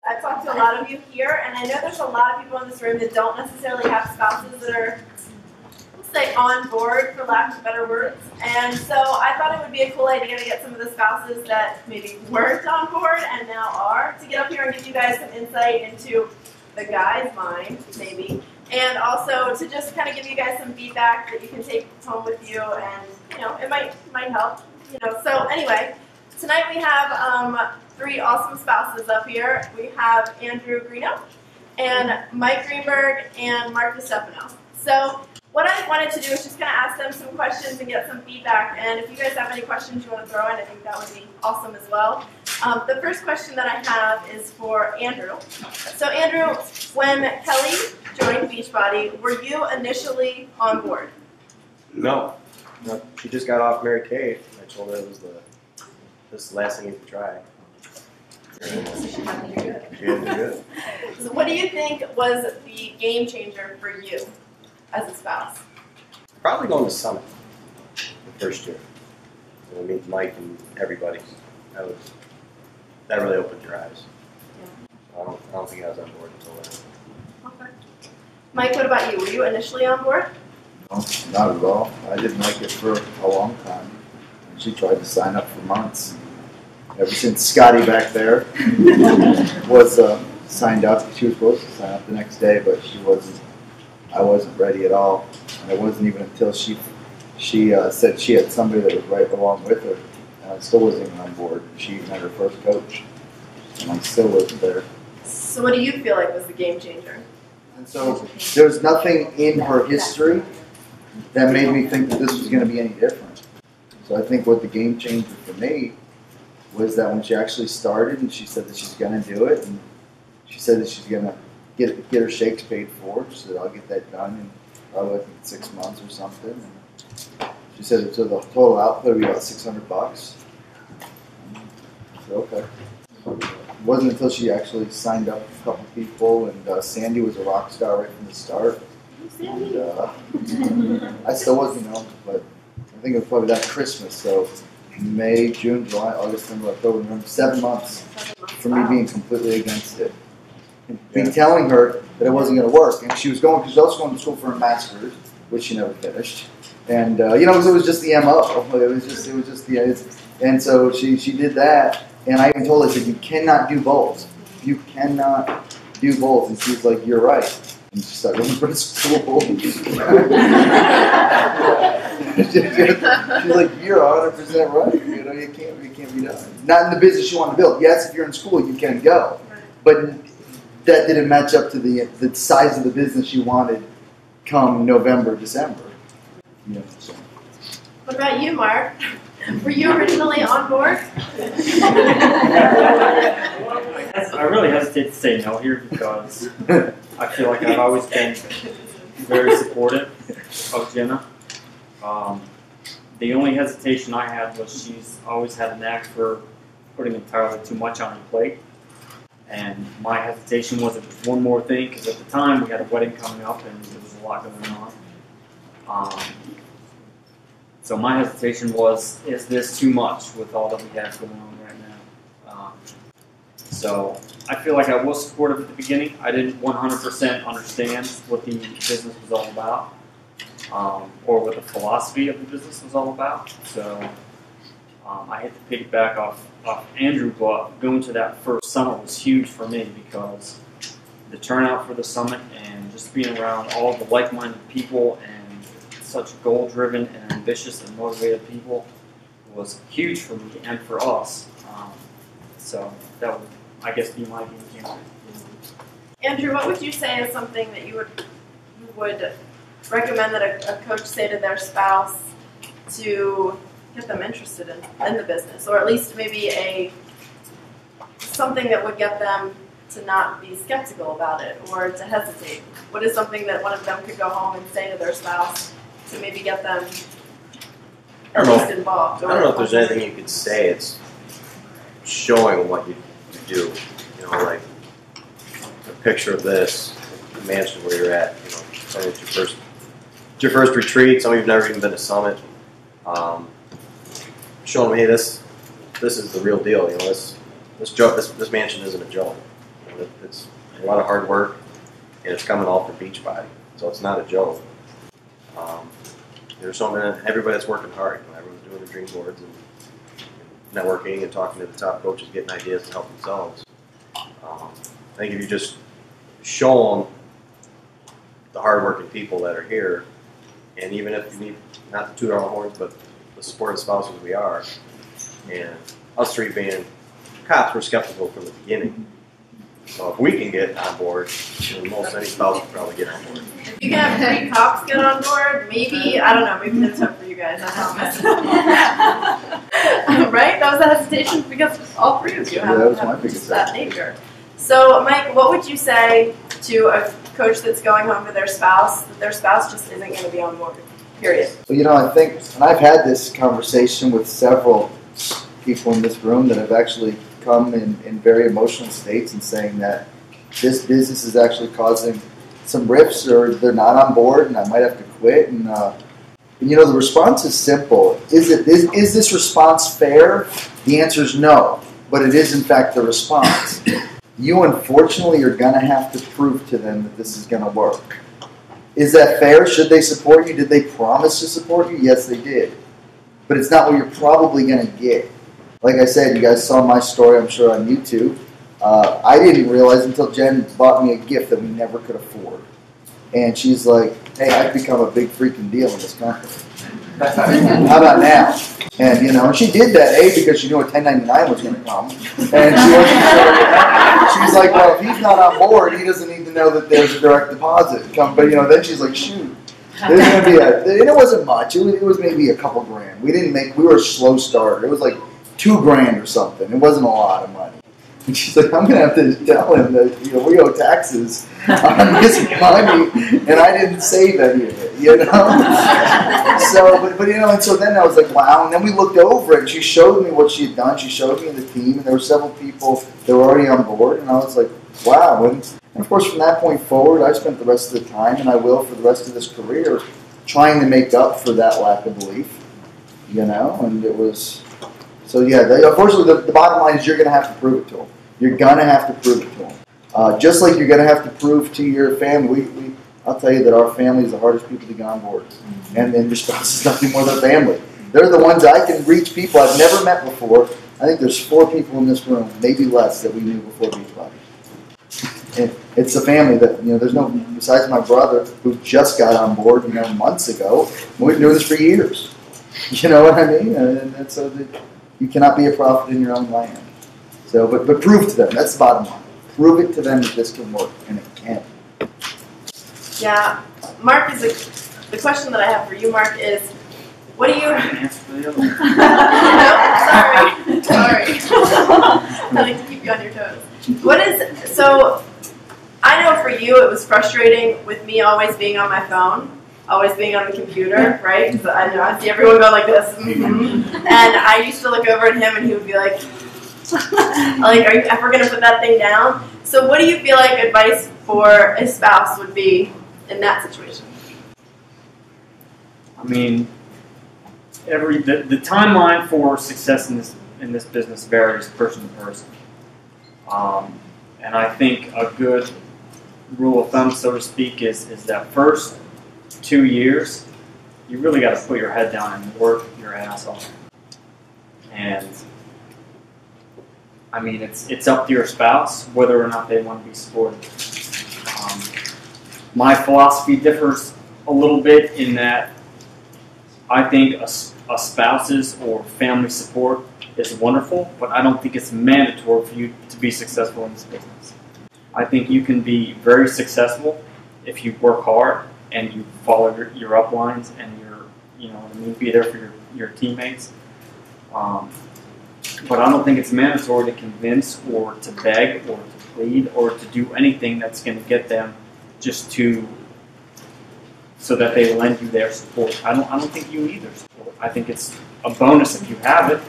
I've talked to a lot of you here, and I know there's a lot of people in this room that don't necessarily have spouses that are, let's say, on board, for lack of better words. And so I thought it would be a cool idea to get some of the spouses that maybe weren't on board and now are, to get up here and give you guys some insight into the guy's mind, maybe, and also to just kind of give you guys some feedback that you can take home with you, and it might help. So anyway, tonight we have 3 awesome spouses up here. We have Andrew Greeno and Mike Greenberg and Mark DeStefano. So what I wanted to do is just kind of ask them some questions and get some feedback. And if you guys have any questions you want to throw in, I think that would be awesome as well. The first question that I have is for Andrew. So Andrew, when Kelly joined Beachbody, were you initially on board? No. She just got off Mary Kay. I told her this is the last thing you could try. She had to do good. She had to do good. So what do you think was the game changer for you as a spouse? Probably going to Summit the first year. So meet Mike and everybody. That really opened your eyes. Yeah. I don't think I was on board until then. Okay. Mike, what about you? Were you initially on board? No, not at all. I didn't like it for a long time. She tried to sign up for months. Ever since Scotty back there was signed up, she was supposed to sign up the next day, but she wasn't. I wasn't ready at all. And it wasn't even until she said she had somebody that was right along with her, and I still wasn't even on board. She even had her first coach, and I still wasn't there. So what do you feel like was the game changer? And so there's nothing in her history that made me think that this was going to be any different. So I think what the game changer for me was that when she actually started and she said that she's going to do it, and she said that she's going to get her shakes paid for. She said, I'll get that done in probably I think 6 months or something. And she said so the total output would be about $600. I said, okay. It wasn't until she actually signed up a couple people, and Sandy was a rock star right from the start. And I still wasn't, but I think it was probably that Christmas. So May, June, July, August, September, October, November, 7 months for me being completely against it. And telling her that it wasn't going to work. And she was also going to school for a master's, which she never finished. And, so it was just the MO. It was just the, and so she did that. And I even told her, I said, you cannot do both. You cannot do both. And she's like, you're right. And she started going to school. She's like, you're 100% right. It can't be done. Not in the business you want to build. Yes, if you're in school, you can go. But that didn't match up to the size of the business you wanted come November, December. So. What about you, Mark? Were you originally on board? I really hesitate to say no here because I feel like I've always been very supportive of Jenna. The only hesitation I had was she's always had a knack for putting entirely too much on her plate. And my hesitation was if there's one more thing, because at the time we had a wedding coming up and there was a lot going on. So my hesitation was, is this too much with all that we have going on right now? So I feel like I was supportive at the beginning. I didn't 100% understand what the business was all about, or what the philosophy of the business was all about. So I had to piggyback off Andrew, but going to that first summit was huge for me because the turnout for the summit and just being around all the like-minded people and such goal-driven and ambitious and motivated people was huge for me and for us. So that would, I guess, be my game changer. Andrew, what would you say is something that you would recommend that a coach say to their spouse to get them interested in the business, or at least maybe something that would get them to not be skeptical about it or to hesitate? What is something that one of them could go home and say to their spouse to maybe get them at least involved? I don't know if there's anything you could say. It's showing what you do. Like a picture of this, the mansion where you're at. It's your first retreat. Some of you've never even been to Summit. Showing them, hey, this is the real deal. This mansion isn't a joke. It's a lot of hard work, and it's coming all from Beachbody, so it's not a joke. There's something, everybody that's working hard. Everyone's doing the dream boards and networking and talking to the top coaches, getting ideas to help themselves. I think if you just show them the hardworking people that are here, and even if you need not the $2 horns, but the supportive spouses we are, and us three being cops, were skeptical from the beginning. So if we can get on board, most any spouse can probably get on board. If you can have 3 cops get on board, maybe, I don't know, maybe that's tough for you guys, I promise. Right? That was a hesitation because all 3 of you have that nature. So, Mike, what would you say to a coach that's going home to their spouse, that their spouse just isn't going to be on board, period? Well, I think, and I've had this conversation with several people in this room that have actually come in very emotional states and saying that this business is actually causing some rifts, or they're not on board and I might have to quit. And the response is simple. Is this response fair? The answer is no, but it is in fact the response. You unfortunately are going to have to prove to them that this is going to work. Is that fair? Should they support you? Did they promise to support you? Yes, they did. But it's not what you're probably going to get. Like I said, you guys saw my story, I'm sure, on YouTube. I didn't realize until Jen bought me a gift that we never could afford. And she's like, hey, I've become a big freaking deal in this company. How about now? And, and she did that, because she knew a 1099 was going to come. And she's like, well, if he's not on board, he doesn't need to know that there's a direct deposit come. But, then she's like, shoot. There's going to be and it wasn't much. It was maybe a couple grand. We were a slow starter. It was like $2,000 or something. It wasn't a lot of money. And she's like, I'm going to have to tell him that, we owe taxes on this money, and I didn't save any of it, So, and so then I was like, wow. And then we looked over it, and she showed me what she had done. She showed me the team, and there were several people that were already on board, and I was like, wow. And of course, from that point forward, I spent the rest of the time, and I will for the rest of this career, trying to make up for that lack of belief, and it was... So yeah, unfortunately, the bottom line is you're going to have to prove it to them. You're going to have to prove it to them. Just like you're going to have to prove to your family. I'll tell you that our family is the hardest people to get on board. And your spouse is nothing more than family. They're the ones I can reach people I've never met before. I think there's 4 people in this room, maybe less, that we knew before Beachbody. And it's a family that, there's no, besides my brother, who just got on board, months ago. We've been doing this for years. You know what I mean? And so you cannot be a prophet in your own land. So, but prove to them. That's the bottom line. Prove it to them that this can work, and it can. Yeah, Mark the question that I have for you, Mark, is, what do you? No, sorry. I like to keep you on your toes. So? I know for you it was frustrating with me always being on my phone. Always being on the computer, right? Because I see everyone go like this. And I used to look over at him and he would be like, are you ever going to put that thing down? So what do you feel like advice for a spouse would be in that situation? I mean, the timeline for success in this business varies person to person. And I think a good rule of thumb, so to speak, is that first 2 years, you really got to put your head down and work your ass off. And I mean, it's up to your spouse whether or not they want to be supportive. My philosophy differs a little bit in that I think a spouse's or family support is wonderful, but I don't think it's mandatory for you to be successful in this business. I think you can be very successful if you work hard and you follow your uplines and be there for your teammates. But I don't think it's mandatory to convince or to beg or to plead or to do anything that's going to get them just so that they lend you their support. I don't think you need their support. I think it's a bonus if you have it,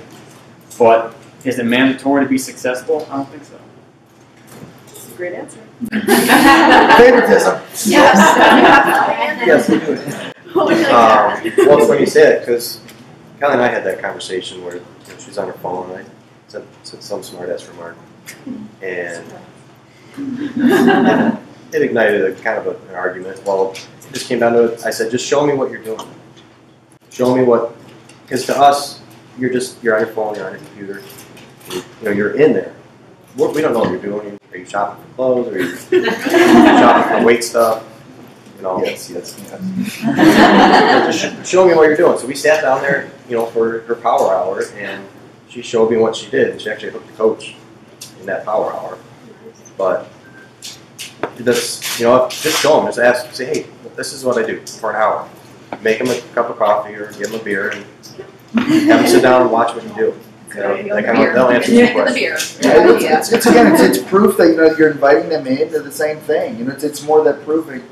but is it mandatory to be successful? I don't think so. That's a great answer. Favoritism. Yes. Yes, we do. Well, it's funny you say it, because Kelly and I had that conversation where she's on her phone, and I said some smart ass remark. And It ignited a kind of an argument. Well, it just came down to it. I said, just show me what you're doing. Show me what, because to us, you're on your phone, you're on your computer, you're in there. We don't know what you're doing. Are you shopping for clothes? Are you shopping for weight stuff? Yes. Just show me what you're doing. So we sat down there, for her power hour, and she showed me what she did. And she actually hooked the coach in that power hour. But just show them. Just ask, say, hey, this is what I do for an hour. Make them a cup of coffee or give them a beer, and have them sit down and watch what you do. They'll answer some questions. It's proof that you're inviting them in to the same thing. It's more that proving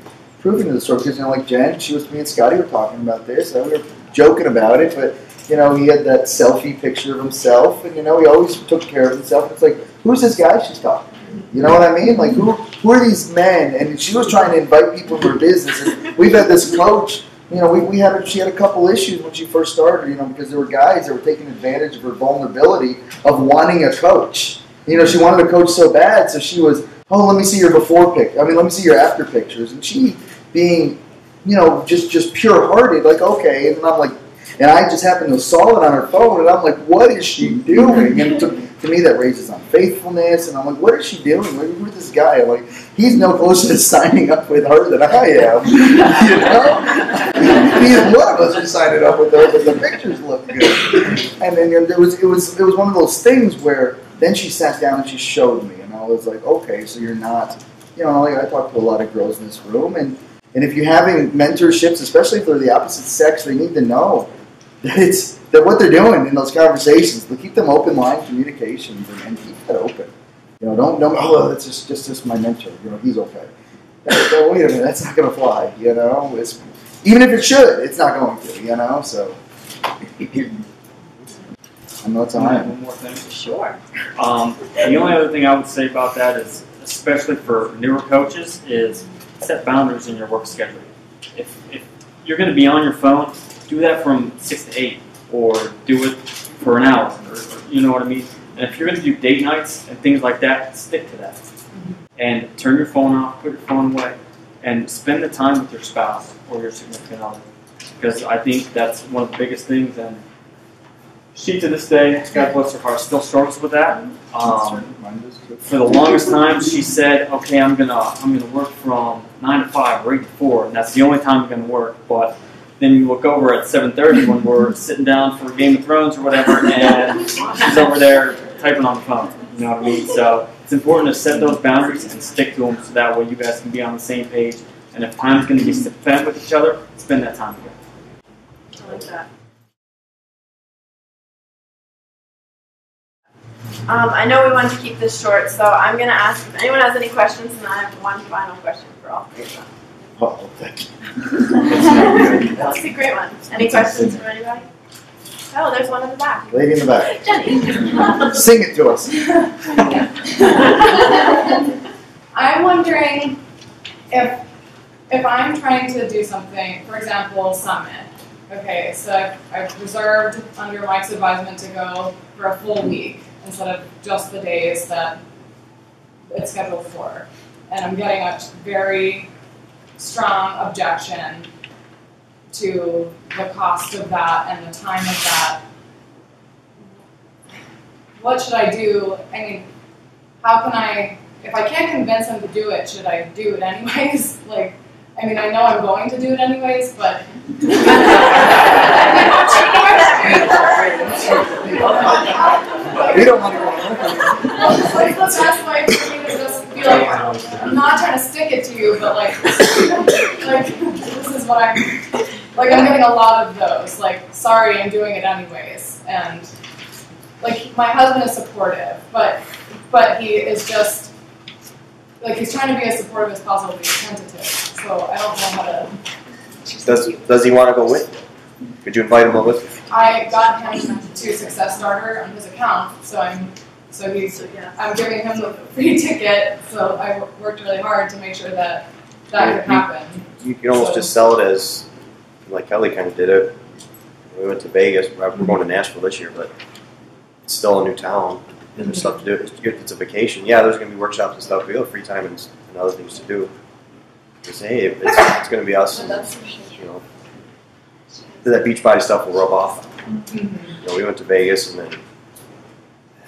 to the story, because like Jen, me and Scotty were talking about this, and we were joking about it, but he had that selfie picture of himself, and he always took care of himself. It's like, who's this guy she's talking to? You know what I mean? Like, who are these men? And she was trying to invite people into her business, and we've had this coach. She had a couple issues when she first started, because there were guys that were taking advantage of her vulnerability of wanting a coach. She wanted a coach so bad, so she was, oh, let me see your before let me see your after pictures. And she, being, just pure-hearted, like, okay. And I'm like, and I just happened to saw it on her phone, and I'm like, what is she doing? And to me, that raises unfaithfulness, and I'm like, what is she doing? Who's this guy? I'm like, he's no closer to signing up with her than I am. Neither one of us are signing up with her, but the pictures look good. And then it was one of those things where then she sat down and she showed me, and I was like, okay, so you're not, I talk to a lot of girls in this room, and if you're having mentorships, especially if they're the opposite sex, they need to know that what they're doing in those conversations, they keep them open line communications and keep that open. Don't oh, that's just my mentor. He's okay. Wait a minute, that's not going to fly. Even if it should, it's not going to. So I know it's on. I have one more thing. Sure. The only other thing I would say about that is, especially for newer coaches, is set boundaries in your work schedule. If you're going to be on your phone, do that from 6 to 8, or do it for an hour, or you know what I mean? And if you're going to do date nights and things like that, stick to that. And turn your phone off, put your phone away, and spend the time with your spouse or your significant other. Because I think that's one of the biggest things, and she, to this day, God bless her heart, still struggles with that. For the longest time, she said, okay, I'm gonna work from 9 to 5 or 8 to 4, and that's the only time I'm going to work. But then you look over at 7:30 when we're sitting down for Game of Thrones or whatever, and she's over there typing on the phone. You know what I mean? So it's important to set those boundaries and stick to them, so that way you guys can be on the same page. And if time's going to be spent with each other, spend that time together. I like that. I know we wanted to keep this short, so I'm going to ask if anyone has any questions, and I have one final question for all three of them. Oh, thank you. That's a great one. Any questions from anybody? Oh, there's one in the back. Lady in the back. Jenny. Sing it to us. I'm wondering if I'm trying to do something, for example, Summit. Okay, so I've reserved under Mike's advisement to go for a full week instead of just the days that it's scheduled for. And I'm getting a very strong objection to the cost of that and the time of that. What should I do? I mean, how can I, if I can't convince him to do it, should I do it anyways? Like, I mean, I know I'm going to do it anyways, but we don't want to go. What's the best way for me to just be like, I'm not trying to stick it to you, but like this is what I'm getting a lot of those. Like, sorry, I'm doing it anyways, and like my husband is supportive, but he is just like he's trying to be as supportive as possible, but he's tentative. So I don't know how to. Does he want to go with you? Could you invite him over with you? I got him to Success Starter on his account, so I'm giving him the free ticket. So I worked really hard to make sure that could happen. You can almost just sell it as, like Kelly kind of did it. We went to Vegas. We're going to Nashville this year, but it's still a new town. and there's stuff to do. It's a vacation. Yeah, there's going to be workshops and stuff. We have free time and other things to do. Just hey, it's going to be us. And, you know, that Beachbody stuff will rub off. You know, we went to Vegas, and then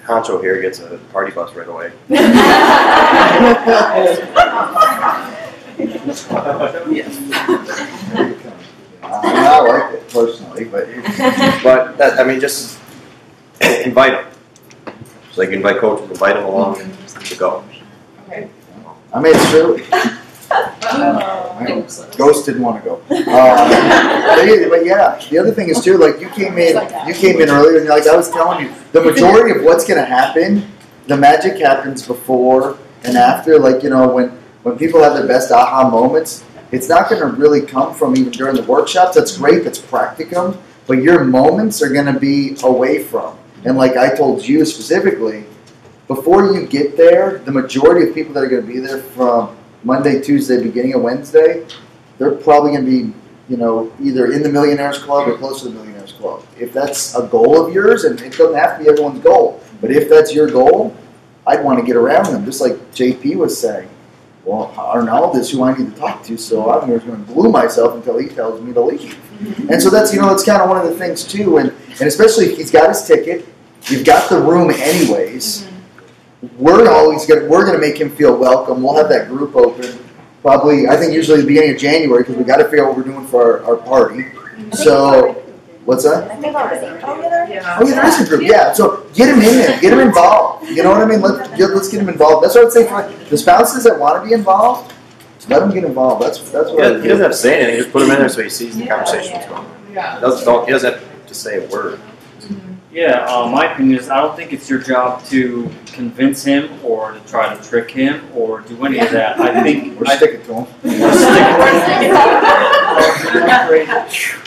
Honcho here gets a party bus right away. I like it personally, but that, I mean, just invite them. Just like you invite coaches, invite them along to go. Okay. I mean, it's true. Ghost didn't want to go. But yeah, the other thing is too, like you came in earlier, and like I was telling you, the majority of what's going to happen, the magic happens before and after. Like, you know, when people have their best aha moments, it's not going to really come from even during the workshops. That's great, that's practicum, but your moments are going to be away from. And like I told you specifically, before you get there, the majority of people that are going to be there from Monday, Tuesday, beginning of Wednesday, they're probably going to be, you know, either in the Millionaires Club or close to the Millionaires Club. If that's a goal of yours, and it doesn't have to be everyone's goal, but if that's your goal, I'd want to get around them, just like JP was saying. Well, Arnold is who I need to talk to, so I'm just going to glue myself until he tells me to leave. And so that's, you know, that's kind of one of the things too, and especially if he's got his ticket, you've got the room anyways. We're gonna make him feel welcome. We'll have that group open probably, I think usually the beginning of January, because we got to figure out what we're doing for our party. So, what's that? I think already. Oh yeah, there is a group. Yeah, so get him in there, get him involved. You know what I mean? Let's get him involved. That's what I'd say for the spouses that want to be involved. Let them get involved. That's what. He doesn't have to say anything. Just put him in there so he sees the conversation that's going on. Yeah. He doesn't have to say a word. Yeah, my opinion is I don't think it's your job to convince him or to try to trick him or do any of that. I think we're sticking to him.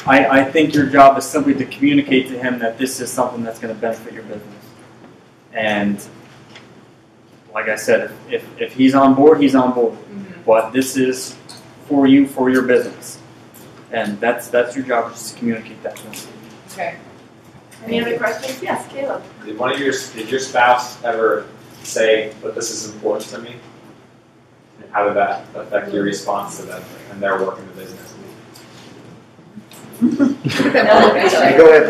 I think your job is simply to communicate to him that this is something that's going to benefit your business. And like I said, if he's on board, he's on board. But this is for you, for your business. And that's your job, just to communicate that to him. Okay. Any other questions? Yes, Caleb. Did your spouse ever say, "But this is important to me"? And how did that affect your response to them and their work in the business? Go ahead.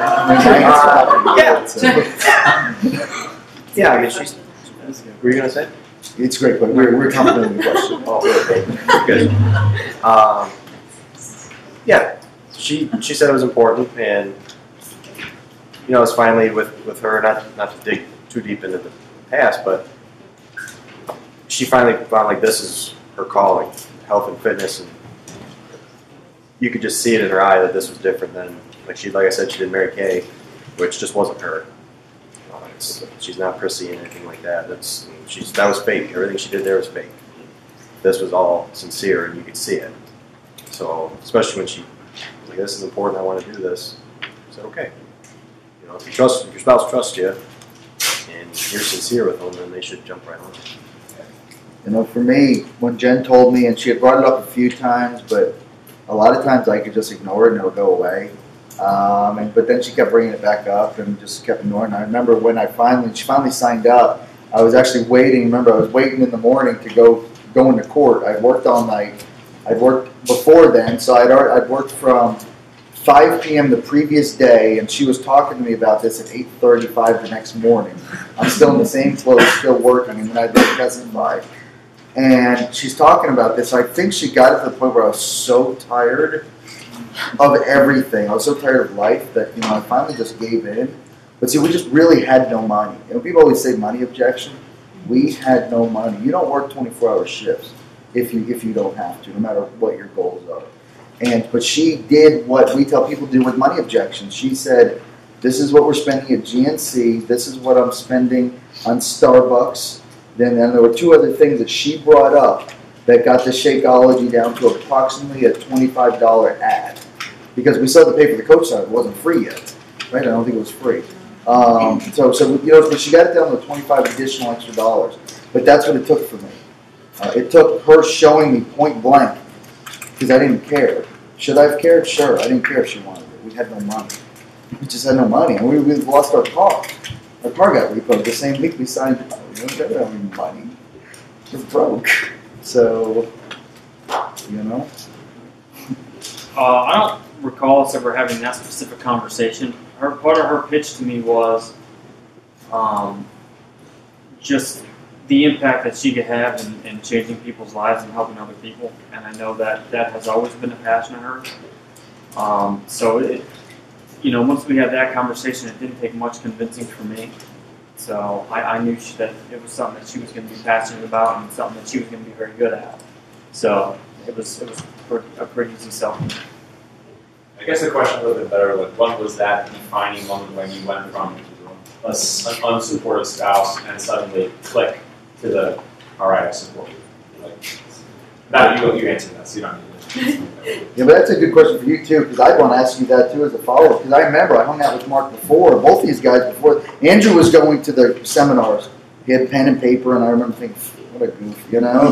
Yeah, I mean, she's. What were you gonna say? It's great, but we're complimenting the question. Oh, good. Yeah, she said it was important, and you know, it's finally with her, not to dig too deep into the past, but she finally found like this is her calling, health and fitness, and you could just see it in her eye that this was different than like I said, she did Mary Kay, which just wasn't her. She's not prissy and anything like that. That was fake. Everything she did there was fake. This was all sincere, and you could see it. So, especially when she was like, "This is important. I want to do this." I said, "Okay." You know, if your spouse trusts you, and you're sincere with them, then they should jump right on it. You know, for me, when Jen told me, and she had brought it up a few times, but a lot of times I could just ignore it and it'll go away. But then she kept bringing it back up and just kept ignoring it. I remember when she finally signed up, I was actually waiting. Remember, I was waiting in the morning to go into court. I'd worked all night. I'd worked before then, so I'd worked from 5 p.m. the previous day, and she was talking to me about this at 8:35 the next morning. I'm still in the same clothes, still working, and then I'd leave testify. And she's talking about this. I think she got it to the point where I was so tired of everything. I was so tired of life that, you know, I finally just gave in. But see, we just really had no money. You know, people always say money objection. We had no money. You don't work 24-hour shifts if you don't have to, no matter what your goals are. But she did what we tell people to do with money objections. She said, "This is what we're spending at GNC. This is what I'm spending on Starbucks." Then there were 2 other things that she brought up that got the Shakeology down to approximately a $25 ad. Because we still had to pay for the coach side. It wasn't free yet. Right? I don't think it was free. So you know, but she got it down to 25 additional extra dollars. But that's what it took for me. It took her showing me point blank, because I didn't care. Should I have cared? Sure. I didn't care if she wanted it. We had no money. We just had no money, and we lost our car. Our car got repoed the same week we signed. We don't have any money. We're broke. So, you know. I don't recall us ever having that specific conversation. Part of her pitch to me was just the impact that she could have in changing people's lives and helping other people. And I know that has always been a passion of hers. So once we had that conversation, it didn't take much convincing for me. So I knew that it was something that she was going to be passionate about and something that she was going to be very good at. So it was a pretty easy sell. I guess the question a little bit better, like, when was that defining moment when you went from an unsupportive spouse and suddenly click to the, all right, I support you? Like, that you answered that, so you don't need to. Yeah, but that's a good question for you too, because I'd want to ask you that too as a follow-up. Because I remember I hung out with Mark before, both these guys before. Andrew was going to the seminars. He had pen and paper, and I remember thinking, what a goof, thinking, I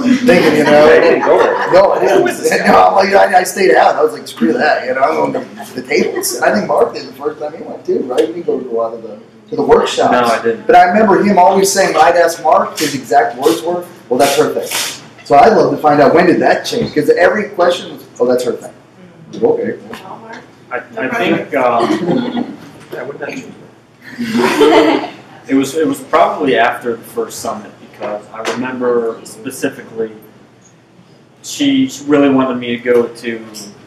didn't go there. No, I didn't. No, I'm like, I stayed out. I was like, screw that, I'm going to the tables. And I think Mark did the first time he went too, right? He didn't go to a lot of the workshops. No, I didn't. But I remember him always saying, when I'd ask Mark, his exact words were, well, that's her thing. So I'd love to find out, when did that change? Because every question was, oh, that's her thing. Okay. I think I would not choose that. it was probably after the first summit, because I remember specifically she really wanted me to go to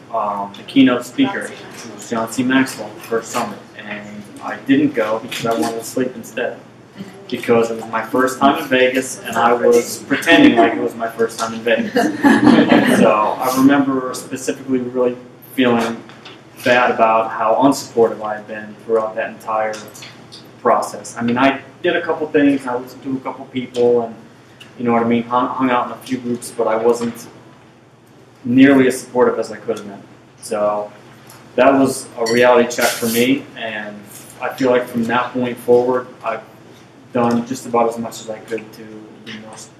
the keynote speaker, who was John C. Maxwell, the first summit, and I didn't go because I wanted to sleep instead. Because it was my first time in Vegas, and I was pretending like it was my first time in Vegas. So I remember specifically really feeling bad about how unsupportive I had been throughout that entire process. I mean, I did a couple things, I listened to a couple people, and you know what I mean, hung out in a few groups, but I wasn't nearly as supportive as I could have been. So that was a reality check for me, and I feel like from that point forward, I've done just about as much as I could to be more supportive.